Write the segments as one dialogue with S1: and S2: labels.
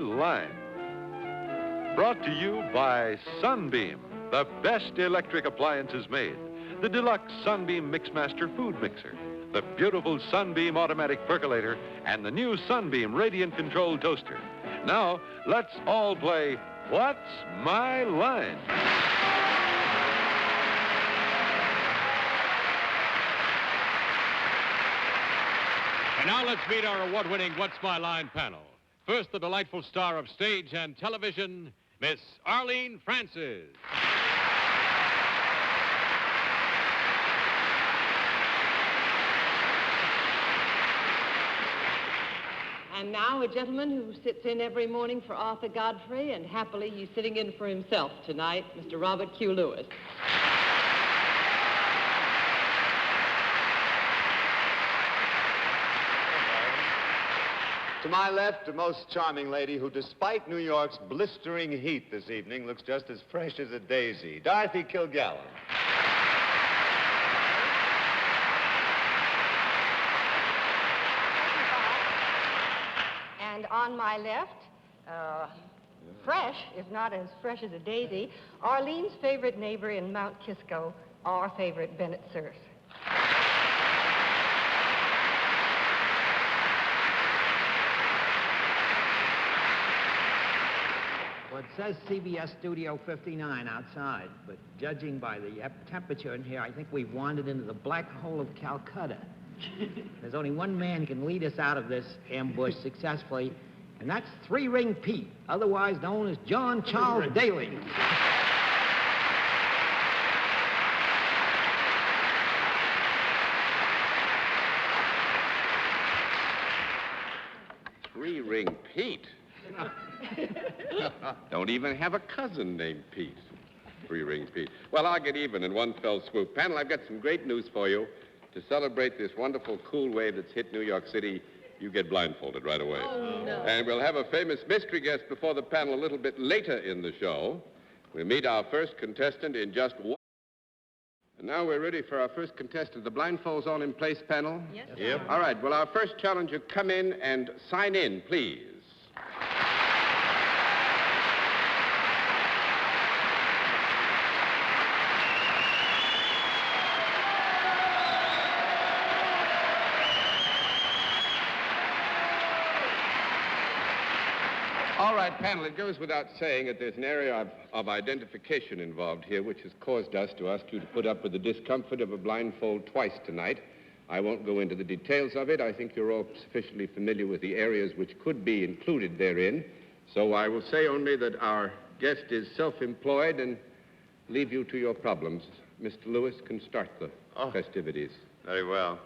S1: Line. Brought to you by Sunbeam, the best electric appliances made. The deluxe Sunbeam Mixmaster food mixer, the beautiful Sunbeam automatic percolator, and the new Sunbeam radiant control toaster. Now, let's all play What's My Line?
S2: And now let's meet our award-winning What's My Line panel. First, the delightful star of stage and television, Miss Arlene Francis.
S3: And now a gentleman who sits in every morning for Arthur Godfrey, and happily he's sitting in for himself tonight, Mr. Robert Q. Lewis.
S4: To my left, a most charming lady who, despite New York's blistering heat this evening, looks just as fresh as a daisy, Dorothy Kilgallen.
S5: And on my left, fresh, if not as fresh as a daisy, Arlene's favorite neighbor in Mount Kisco, our favorite Bennett Cerf.
S6: Well, it says CBS Studio 59 outside, but judging by the temperature in here, I think we've wandered into the black hole of Calcutta. There's only one man who can lead us out of this ambush successfully, and that's Three-Ring Pete, otherwise known as John Charles Daly.
S7: Three-Ring Pete? Don't even have a cousin named Pete. Three-Ring Pete. Well, I'll get even in one fell swoop. Panel, I've got some great news for you. To celebrate this wonderful cool wave that's hit New York City, you get blindfolded right away.
S3: Oh, no.
S7: And we'll have a famous mystery guest before the panel a little bit later in the show. We meet our first contestant in just one. And now we're ready for our first contestant. The blindfolds all in place, panel?
S3: Yes, sir.
S4: Yep.
S7: All right, well, our first challenger, come in and sign in, please. All right, panel, it goes without saying that there's an area of identification involved here which has caused us to ask you to put up with the discomfort of a blindfold twice tonight. I won't go into the details of it. I think you're all sufficiently familiar with the areas which could be included therein. So I will say only that our guest is self-employed and leave you to your problems. Mr. Lewis can start the festivities.
S4: Very well.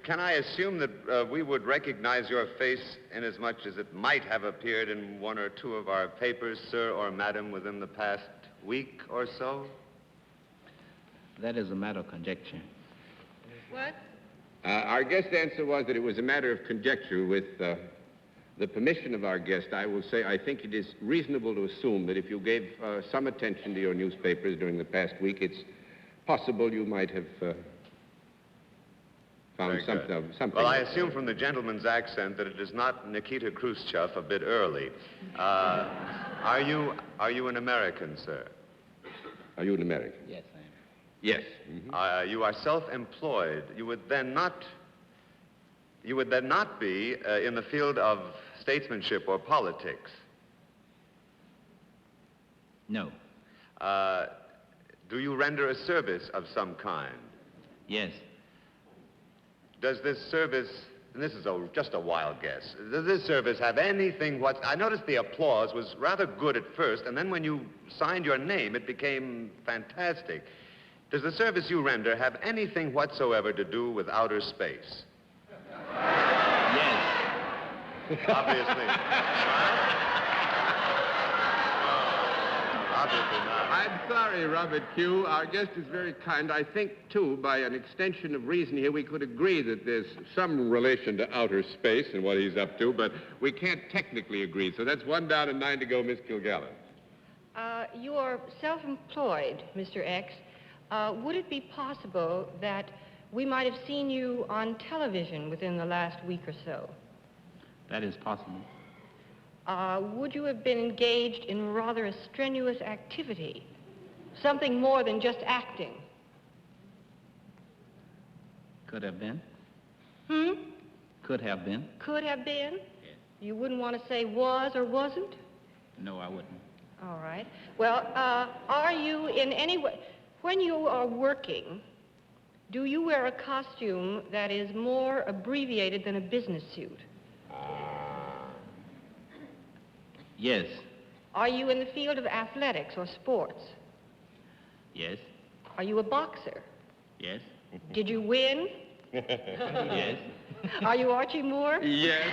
S4: Can I assume that we would recognize your face inasmuch as it might have appeared in one or two of our papers, sir or madam, within the past week or so?
S6: That is a matter of conjecture.
S3: What?
S7: Our guest's answer was that it was a matter of conjecture. With the permission of our guest, I will say I think it is reasonable to assume that if you gave some attention to your newspapers during the past week, it's possible you might have found something.
S4: Well, I assume from the gentleman's accent that it is not Nikita Khrushchev a bit early. Are you an American, sir?
S7: Are you an American?
S6: Yes, I am.
S7: Yes. Mm-hmm.
S4: You are self-employed. You would then not be in the field of statesmanship or politics.
S6: No.
S4: Do you render a service of some kind?
S6: Yes.
S4: Does this service, and this is just a wild guess, does this service have anything I noticed the applause was rather good at first, and then when you signed your name, it became fantastic. Does the service you render have anything whatsoever to do with outer space?
S6: Yes.
S4: Obviously. Obviously not.
S7: I'm sorry, Robert Q. Our guest is very kind. I think, too, by an extension of reason here, we could agree that there's some relation to outer space and what he's up to, but we can't technically agree. So that's 1 down and 9 to go, Miss Kilgallen.
S5: You are self-employed, Mr. X. Would it be possible that we might have seen you on television within the last week or so?
S6: That is possible.
S5: would you have been engaged in rather a strenuous activity? Something more than just acting?
S6: Could have been.
S5: Could have been?
S6: Yes.
S5: You wouldn't want to say was or wasn't?
S6: No, I wouldn't.
S5: All right. Well, are you in any way, when you are working, do you wear a costume that is more abbreviated than a business suit?
S6: Yes.
S5: Are you in the field of athletics or sports?
S6: Yes.
S5: Are you a boxer?
S6: Yes.
S5: Did you win?
S6: Yes.
S5: Are you Archie Moore?
S7: Yes.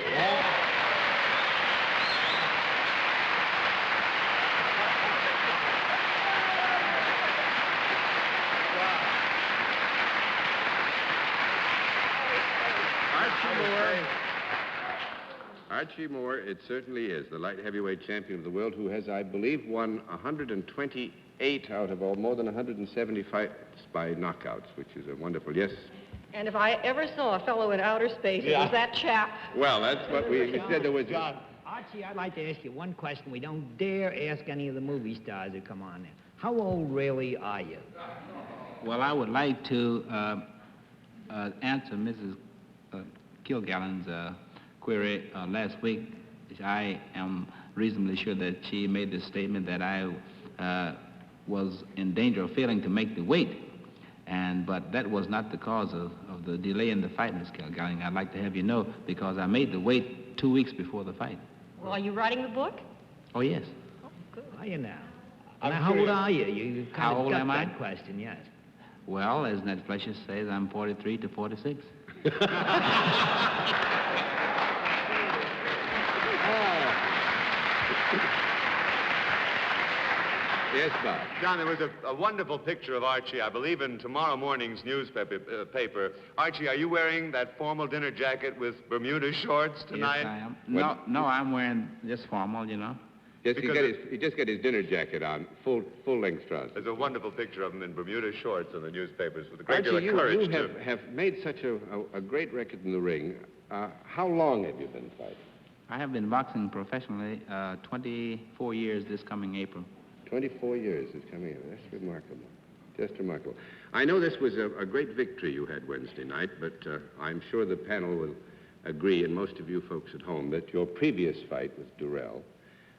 S7: Archie Moore, it certainly is, the light heavyweight champion of the world who has, I believe, won 128 out of more than 170 fights by knockouts, which is a wonderful, yes.
S5: And if I ever saw a fellow in outer space, it was that chap.
S7: Well, that's what we said there was.
S6: John. Archie, I'd like to ask you one question we don't dare ask any of the movie stars who come on there. How old really are you?
S8: Well, I would like to answer Mrs. Kilgallen's query last week. I am reasonably sure that she made the statement that I was in danger of failing to make the weight. But that was not the cause of the delay in the fight, Miss Kilgallen. I'd like to have you know, because I made the weight 2 weeks before the fight.
S5: Well, are you writing the book?
S8: Oh, yes.
S5: Oh, good.
S6: Are you now? Now, how old are you? You kind
S8: How
S6: of
S8: old
S6: ducked
S8: am I?
S6: that question, yes.
S8: Well, as Ned Fletcher says, I'm 43 to 46.
S7: Yes, Bob.
S4: John, there was a wonderful picture of Archie, I believe, in tomorrow morning's newspaper. Archie, are you wearing that formal dinner jacket with Bermuda shorts tonight?
S8: Yes, I am. No, I'm wearing just formal, you know.
S7: Yes, he just got his dinner jacket on, full-length trousers.
S4: There's a wonderful picture of him in Bermuda shorts in the newspapers with a great deal
S7: Archie,
S4: of courage,
S7: you have made such a great record in the ring. How long have you been fighting?
S8: I have been boxing professionally 24 years this coming April.
S7: 24 years is coming in. That's remarkable. Just remarkable. I know this was a great victory you had Wednesday night, but I'm sure the panel will agree, and most of you folks at home, that your previous fight with Durrell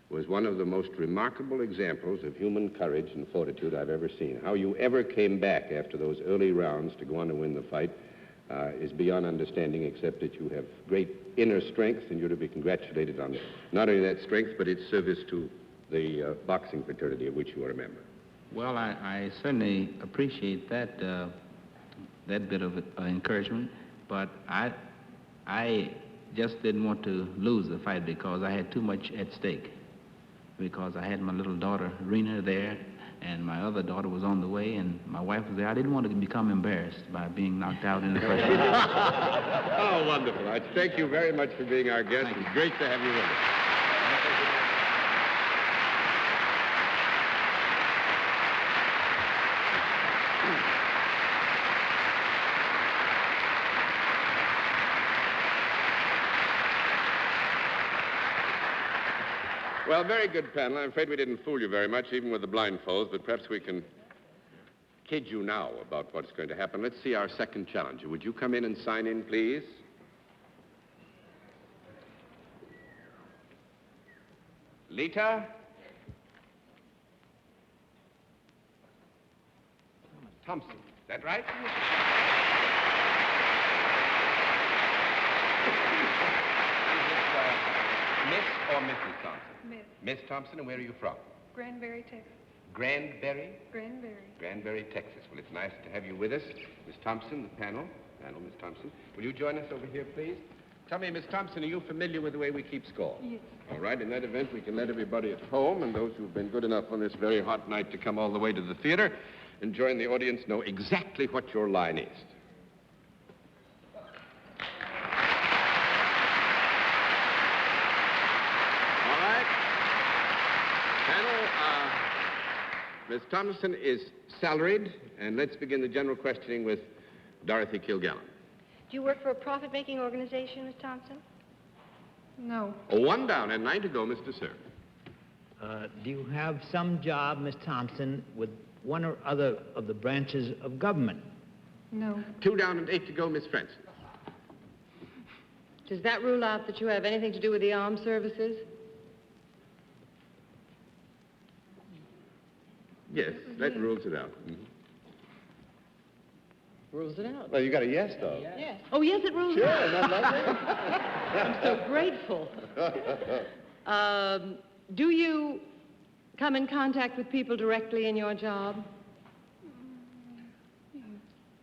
S7: was one of the most remarkable examples of human courage and fortitude I've ever seen. How you ever came back after those early rounds to go on to win the fight is beyond understanding, except that you have great inner strength, and you're to be congratulated on not only that strength, but its service to the boxing fraternity of which you are a member.
S8: Well, I certainly appreciate that that bit of encouragement, but I just didn't want to lose the fight because I had too much at stake. Because I had my little daughter, Rena, there, and my other daughter was on the way, and my wife was there. I didn't want to become embarrassed by being knocked out in the first round.
S7: Oh, wonderful. Thank you very much for being our guest. It's great to have you with us. Well, very good panel. I'm afraid we didn't fool you very much, even with the blindfolds, but perhaps we can kid you now about what's going to happen. Let's see our second challenger. Would you come in and sign in, please? Lita? Thompson. Is that right? Miss or Mrs. Thompson?
S9: Miss.
S7: Miss Thompson, and where are you from?
S9: Granbury, Texas.
S7: Granbury?
S9: Granbury.
S7: Granbury, Texas. Well, it's nice to have you with us. Miss Thompson, the panel, Miss Thompson. Will you join us over here, please? Tell me, Miss Thompson, are you familiar with the way we keep score?
S9: Yes.
S7: All right, in that event, we can let everybody at home and those who've been good enough on this very hot night to come all the way to the theater and join the audience know exactly what your line is. Miss Thompson is salaried, and let's begin the general questioning with Dorothy Kilgallen.
S5: Do you work for a profit-making organization, Miss Thompson? No.
S7: Oh, 1 down and 9 to go, Mr. Cerf.
S6: Do you have some job, Miss Thompson, with one or other of the branches of government?
S5: No.
S7: 2 down and 8 to go, Miss Francis.
S3: Does that rule out that you have anything to do with the armed services?
S7: Yes, that rules it out.
S3: Rules it out.
S4: Well, you got a yes, though.
S3: Yes. Oh, yes, it rules
S4: Sure,
S3: out.
S4: not lovely?
S3: I'm so grateful. Do you come in contact with people directly in your job?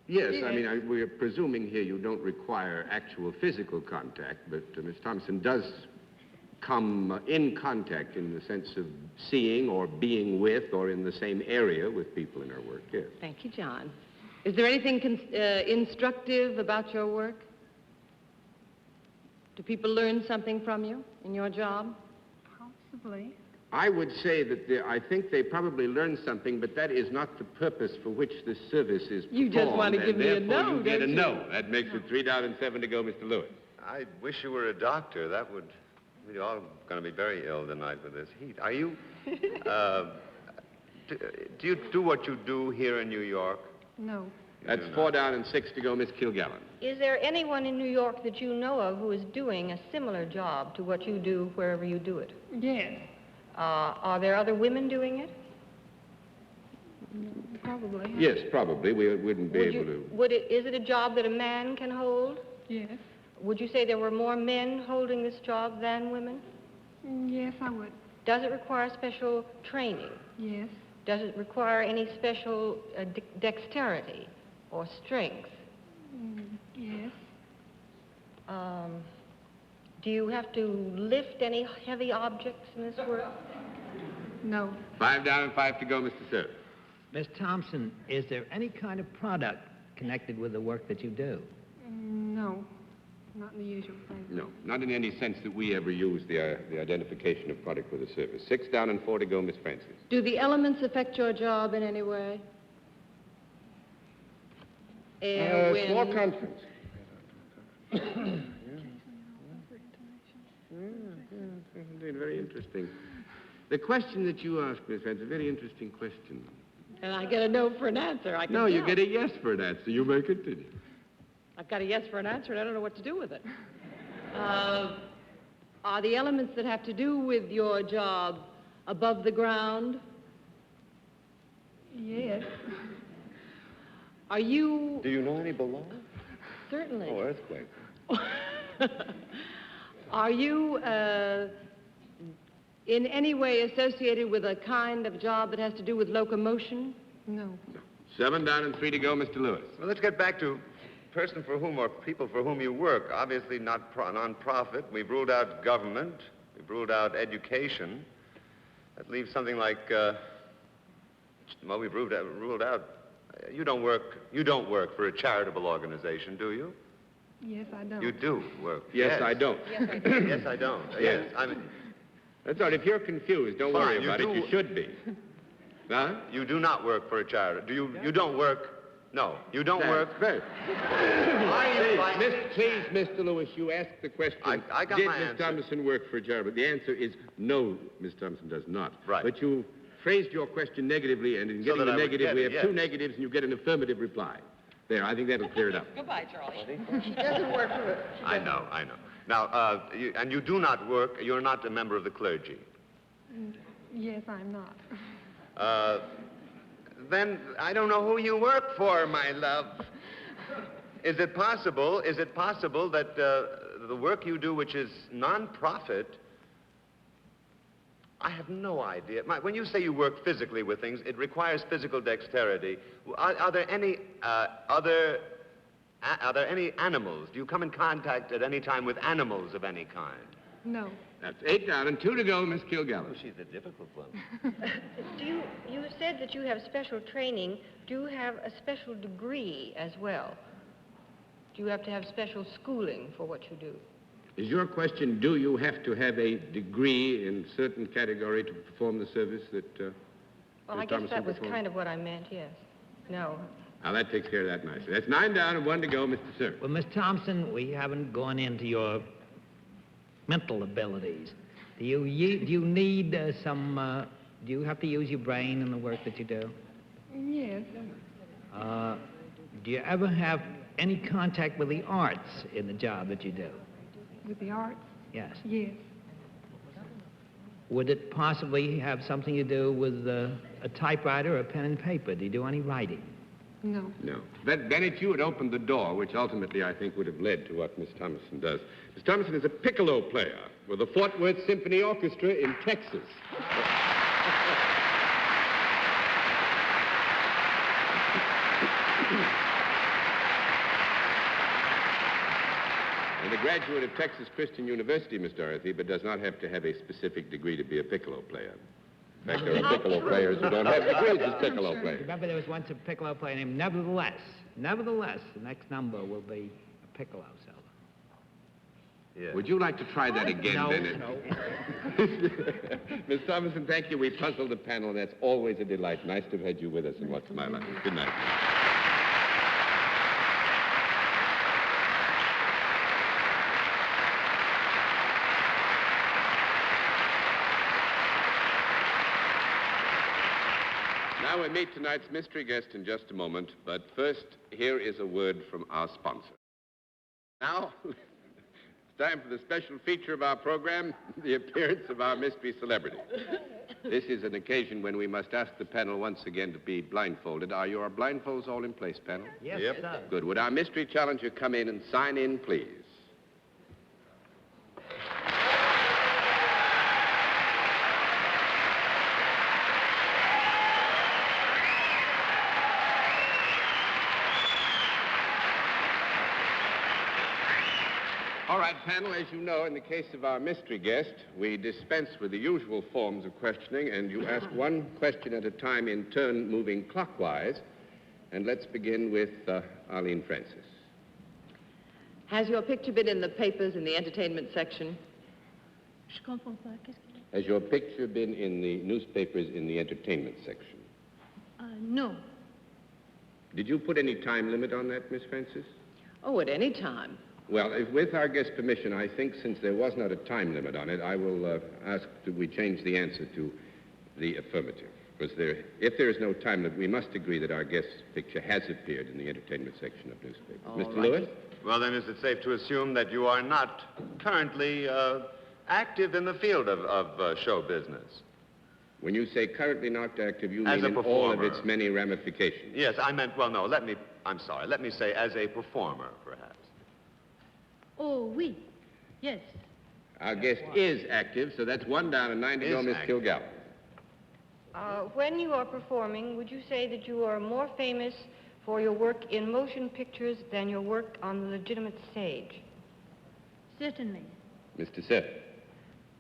S7: Yes, I mean, we're presuming here you don't require actual physical contact, but Miss Thompson does come in contact in the sense of seeing or being with or in the same area with people in her work, yes.
S3: Thank you, John. Is there anything instructive about your work? Do people learn something from you in your job?
S5: Possibly.
S7: I would say that I think they probably learned something, but that is not the purpose for which this service is performed.
S3: You just want to give me a no,
S7: you get a
S3: don't you?
S7: no. That makes it 3 down and 7 to go, Mr. Lewis.
S4: I wish you were a doctor. That would... We're all going to be very ill tonight with this heat. Are you... do you do what you do here in New York?
S5: No.
S7: That's 4 down and 6 to go, Miss Kilgallen.
S5: Is there anyone in New York that you know of who is doing a similar job to what you do wherever you do it?
S9: Yes,
S5: Are there other women doing it?
S9: probably.
S7: Yes, probably. We wouldn't be able to...
S5: Is it a job that a man can hold?
S9: Yes.
S5: Would you say there were more men holding this job than women?
S9: Yes, I would.
S5: Does it require special training?
S9: Yes.
S5: Does it require any special dexterity or strength?
S9: Yes.
S5: Do you have to lift any heavy objects in this work?
S9: No.
S7: 5 down and 5 to go, Mr. Cerf.
S6: Miss Thompson, is there any kind of product connected with the work that you do?
S9: No. Not in the usual thing.
S7: No, not in any sense that we ever use the identification of product for the service. 6 down and 4 to go, Miss Francis.
S3: Do the elements affect your job in any way? Air, wind?
S7: Small conference. Indeed, very interesting. The question that you asked, Miss Francis, a very interesting question.
S3: And I get a no for an answer. I can
S7: No, you
S3: tell.
S7: get a yes for an answer. You may continue.
S3: I've got a yes for an answer, and I don't know what to do with it. Are the elements that have to do with your job above the ground?
S9: Yes.
S3: Are you...
S4: Do you know any below?
S3: Certainly.
S4: Oh, earthquake.
S3: Are you in any way associated with a kind of job that has to do with locomotion?
S9: No.
S7: 7 down and 3 to go, Mr. Lewis.
S4: Well, let's get back to person for whom or people for whom you work. Obviously not non-profit. We've ruled out government. We've ruled out education. That leaves something like, well, we've ruled out. You don't work for a charitable organization, do you?
S9: Yes, I don't.
S4: You do work.
S7: Yes, I don't.
S4: Yes, I don't. Yes, I mean,
S7: That's all right. If you're confused, don't worry
S4: Fine, you
S7: about it.
S4: do-
S7: You should be. Huh?
S4: you do not work for a charity. Do you? You don't work. No, you don't work.
S7: Very.
S4: Please,
S7: Please, Mr. Lewis, you asked the question.
S4: I got
S7: Did
S4: my
S7: Miss
S4: answer.
S7: Thompson work for a charity? The answer is no, Miss Thompson does not.
S4: Right.
S7: But you phrased your question negatively, and in
S4: So
S7: getting
S4: that
S7: the
S4: I would
S7: negative,
S4: get
S7: we
S4: it,
S7: have 2
S4: yes.
S7: negatives, and you get an affirmative reply. There, I think that'll clear it up.
S3: Goodbye, Charlie.
S5: She doesn't work for it.
S4: I know. Now, you do not work. You're not a member of the clergy.
S9: Yes, I'm not.
S4: Then I don't know who you work for, my love. Is it possible that the work you do, which is non-profit, I have no idea. When you say you work physically with things, it requires physical dexterity. Are there any animals? Do you come in contact at any time with animals of any kind?
S9: No.
S7: That's 8 down and 2 to go, Miss Kilgallen.
S4: She's a difficult one.
S5: You said that you have special training. Do you have a special degree as well? Do you have to have special schooling for what you do?
S7: Is your question, do you have to have a degree in certain category to perform the service that
S5: Well,
S7: Miss
S5: I guess
S7: Thompson
S5: that was
S7: performed?
S5: kind of what I meant, yes. No.
S7: Now, that takes care of that nicely. That's 9 down and 1 to go, Mr. Cerf.
S6: Well, Miss Thompson, we haven't gone into your mental abilities. Do you need do you have to use your brain in the work that you do?
S9: Yes.
S6: Do you ever have any contact with the arts in the job that you do?
S9: With the arts?
S6: Yes.
S9: Yes.
S6: Would it possibly have something to do with a typewriter or a pen and paper? Do you do any writing?
S9: No.
S7: No. Bennett, you had opened the door, which ultimately I think would have led to what Miss Thomason does. Miss Thomason is a piccolo player with the Fort Worth Symphony Orchestra in Texas. And a graduate of Texas Christian University, Miss Dorothy, but does not have to have a specific degree to be a piccolo player. In fact, there are piccolo players who don't have degrees as piccolo players.
S6: Remember, there was once a piccolo player named Nevertheless. Nevertheless, the next number will be a piccolo solo.
S4: Yeah.
S7: Would you like to try that again,
S6: No,
S7: Bennett?
S6: no.
S7: Miss Thomason, thank you. We puzzled the panel, and that's always a delight. Nice to have had you with us in What's My Life. Good night. Now we'll meet tonight's mystery guest in just a moment, but first, here is a word from our sponsor. Now, it's time for the special feature of our program, the appearance of our mystery celebrity. This is an occasion when we must ask the panel once again to be blindfolded. Are your blindfolds all in place, panel?
S6: Yes,
S4: Yep.
S6: sir.
S7: Good. Would our mystery challenger come in and sign in, please? All right, panel, as you know, in the case of our mystery guest, we dispense with the usual forms of questioning, and you ask one question at a time in turn, moving clockwise. And let's begin with Arlene Francis.
S3: Has your picture been in the papers in the entertainment section?
S7: Has your picture been in the newspapers in the entertainment section?
S5: No.
S7: Did you put any time limit on that, Miss Francis?
S3: Oh, at any time.
S7: Well, with our guest's permission, I think since there was not a time limit on it, I will ask that we change the answer to the affirmative. Because if there is no time limit, we must agree that our guest's picture has appeared in the entertainment section of newspapers.
S3: All
S7: Mr.
S3: right.
S7: Lewis?
S4: Well, then, is it safe to assume that you are not currently active in the field of show business?
S7: When you say currently not active, you
S4: As
S7: mean
S4: a
S7: in all of
S4: performer.
S7: its many ramifications.
S4: Yes, I meant, well, no, I'm sorry, let me say as a performer, perhaps.
S5: Oh, oui. Yes.
S7: Our guest is active, so that's one down and 9 to go,
S4: Is
S7: Miss
S4: active.
S7: Kilgallen.
S5: When you are performing, would you say that you are more famous for your work in motion pictures than your work on the legitimate stage?
S9: Certainly.
S7: Mr. Cerf.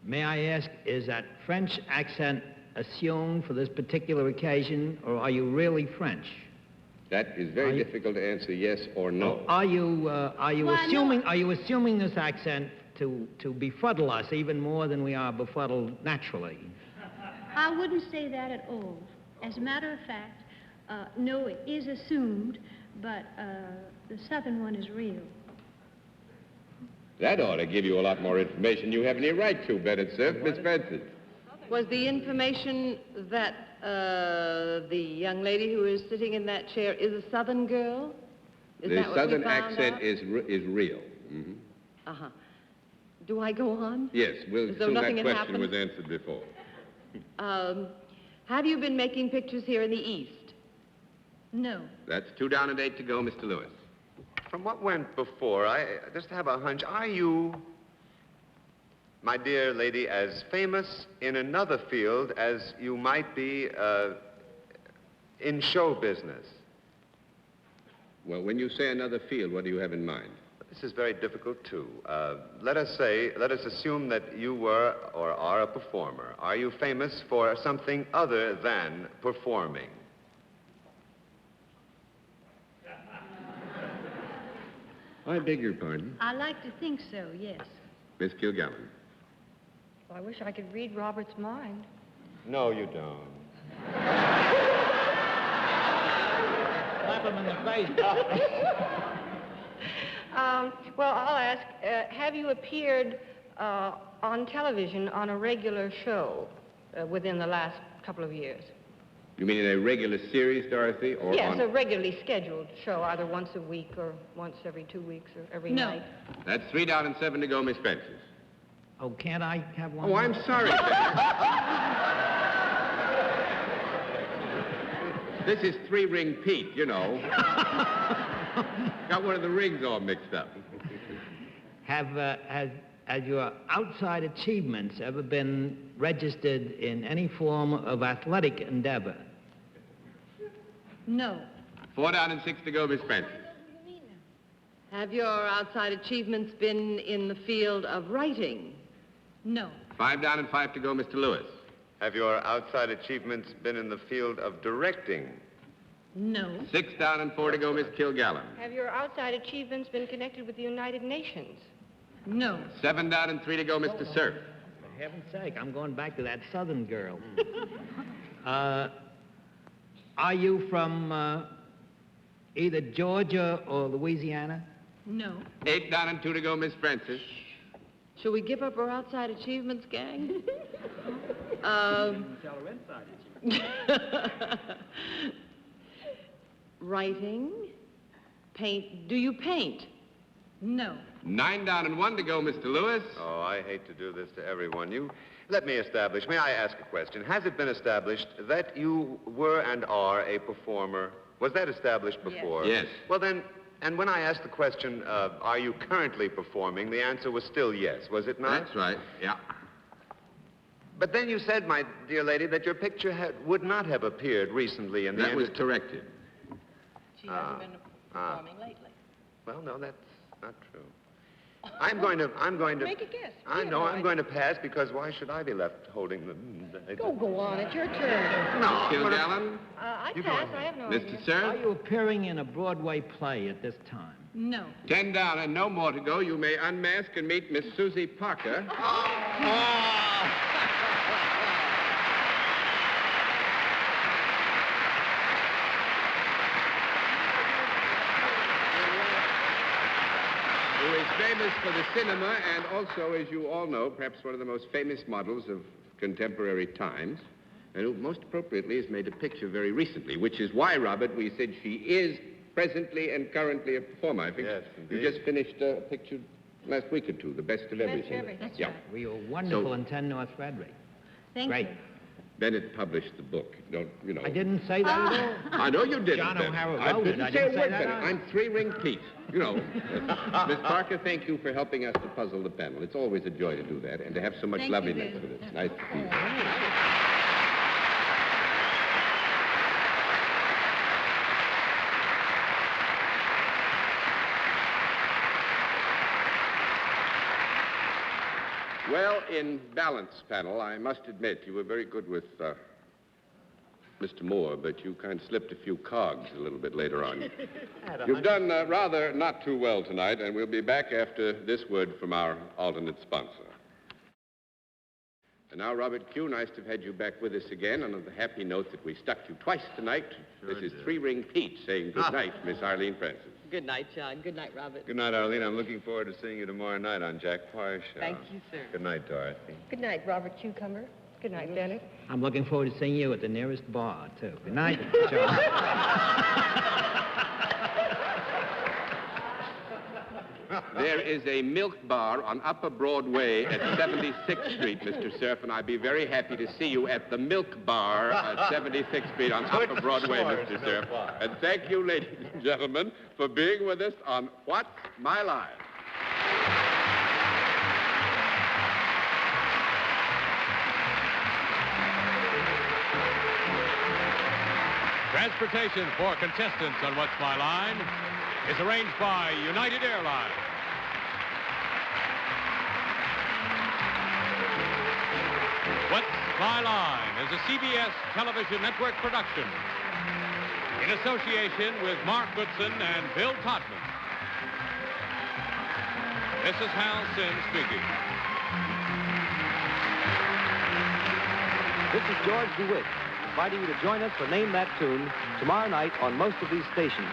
S6: May I ask, is that French accent assumed for this particular occasion, or are you really French?
S7: That is very difficult to answer yes or no.
S6: Are you
S9: Why,
S6: assuming
S9: no.
S6: are you assuming this accent to befuddle us even more than we are befuddled naturally?
S10: I wouldn't say that at all. As a matter of fact, no, it is assumed, but the southern one is real.
S7: That ought to give you a lot more information you have any right to, Bennett, Cerf. Miss Francis.
S3: Was the information that the young lady who is sitting in that chair is a Southern girl? Is
S7: The
S3: that what we
S7: southern
S3: found
S7: accent
S3: out?
S7: is real. Mm-hmm.
S3: Uh-huh. Do I go on?
S7: Yes, we'll
S3: As though
S7: assume
S3: nothing
S7: that
S3: had
S7: question
S3: happened?
S7: was answered before.
S3: Have you been making pictures here in the East?
S10: No.
S7: That's 2 down and 8 to go, Mr. Lewis.
S4: From what went before, I just have a hunch. Are you, my dear lady, as famous in another field as you might be in show business?
S7: Well, when you say another field, what do you have in mind?
S4: This is very difficult, too. Let us assume that you were or are a performer. Are you famous for something other than performing?
S7: I beg your pardon.
S10: I like to think so, yes.
S7: Miss Kilgallen.
S5: I wish I could read Robert's mind.
S4: No, you don't.
S6: Slap him in the face.
S5: Well, I'll ask, have you appeared on television on a regular show within the last couple of years.
S7: You mean in a regular series, Dorothy, or
S5: Yes,
S7: on...
S5: a regularly scheduled show, either once a week or once every 2 weeks or every night.
S7: That's 3 down and 7 to go, Miss Francis.
S6: Oh, can't I have one?
S7: Oh, I'm sorry, Bennett. This is 3-ring Pete, you know. Got one of the rings all mixed up.
S6: Has your outside achievements ever been registered in any form of athletic endeavor?
S10: No.
S7: 4 down and 6 to go, Miss Francis.
S3: Have your outside achievements been in the field of writing?
S10: No.
S7: 5 down and 5 to go, Mr. Lewis.
S4: Have your outside achievements been in the field of directing?
S10: No.
S7: 6 down and 4 to go, Miss Kilgallen.
S5: Have your outside achievements been connected with the United Nations?
S10: No.
S7: 7 down and 3 to go, Mr. Cerf.
S6: For heaven's sake, I'm going back to that southern girl. Are you from either Georgia or Louisiana?
S10: No.
S7: 8 down and 2 to go, Miss Francis.
S3: Shall we give up our outside achievements, gang?
S6: Tell her inside achievements.
S3: Writing? Paint? Do you paint?
S10: No.
S7: 9 down and 1 to go, Mr. Lewis.
S4: Oh, I hate to do this to everyone. Let me establish, may I ask a question? Has it been established that you were and are a performer? Was that established before?
S7: Yes.
S4: Well then, and when I asked the question, are you currently performing, the answer was still yes, was it not?
S7: That's right, yeah.
S4: But then you said, my dear lady, that your picture would not have appeared recently in the...
S7: That was corrected.
S3: She hasn't been performing lately.
S4: Well, no, that's not true. I'm going to...
S5: Make a guess.
S4: I know, I'm going to pass because why should I be left holding the...
S5: Go on. It's your turn.
S4: No.
S7: Kilgallen,
S5: I pass. I have no idea.
S7: Mr.
S6: Are
S7: Cerf.
S6: you appearing in a Broadway play at this time?
S10: No.
S7: 10 down and no more to go. You may unmask and meet Miss Suzy Parker. Who is famous for the cinema and also, as you all know, perhaps one of the most famous models of contemporary times, and who most appropriately has made a picture very recently, which is why, Robert, we said she is presently and currently a performer. I think
S4: Yes,
S7: you
S4: indeed.
S7: just finished a picture last week or two, The Best of Everything.
S10: That's
S7: Yeah.
S10: right.
S6: We were wonderful in 10 North Frederick.
S10: Thank
S6: Great.
S10: you.
S7: Bennett published the book. Don't you know?
S6: I didn't say that at all.
S7: I know you didn't.
S6: John
S7: Bennett.
S6: O'Hara
S7: I
S6: wrote it.
S7: didn't
S6: I
S7: say
S6: didn't
S7: a
S6: say
S7: word,
S6: that
S7: Bennett.
S6: either.
S7: I'm 3-ring Pete. You know. Miss Parker, thank you for helping us to puzzle the panel. It's always a joy to do that and to have so much
S10: Thank you,
S7: loveliness
S10: Bill.
S7: with it. It's nice to see you. Well, in balance panel, I must admit you were very good with Mr. Moore, but you kind of slipped a few cogs a little bit later on. You've done rather not too well tonight, and we'll be back after this word from our alternate sponsor. And now, Robert Q., nice to have had you back with us again, and on the happy note that we stuck you twice tonight, this is 3-ring Pete saying good night, Miss Arlene Francis.
S3: Good night, John. Good night, Robert.
S4: Good night, Arlene. I'm looking forward to seeing you tomorrow night on Jack Parr's show.
S3: Thank you, sir.
S4: Good night, Dorothy.
S5: Good night, Robert Cucumber. Good night, Bennett.
S6: I'm looking forward to seeing you at the nearest bar, too. Good night, John.
S7: There is a milk bar on Upper Broadway at 76th Street, Mr. Cerf, and I'd be very happy to see you at the milk bar at 76th Street on Upper Broadway, Mr. Cerf. And thank you, ladies and gentlemen, for being with us on What's My Line?
S2: Transportation for contestants on What's My Line is arranged by United Airlines. What's My Line is a CBS television network production in association with Mark Goodson and Bill Todman. This is Hal Sims speaking.
S11: This is George DeWitt, inviting you to join us for Name That Tune tomorrow night on most of these stations.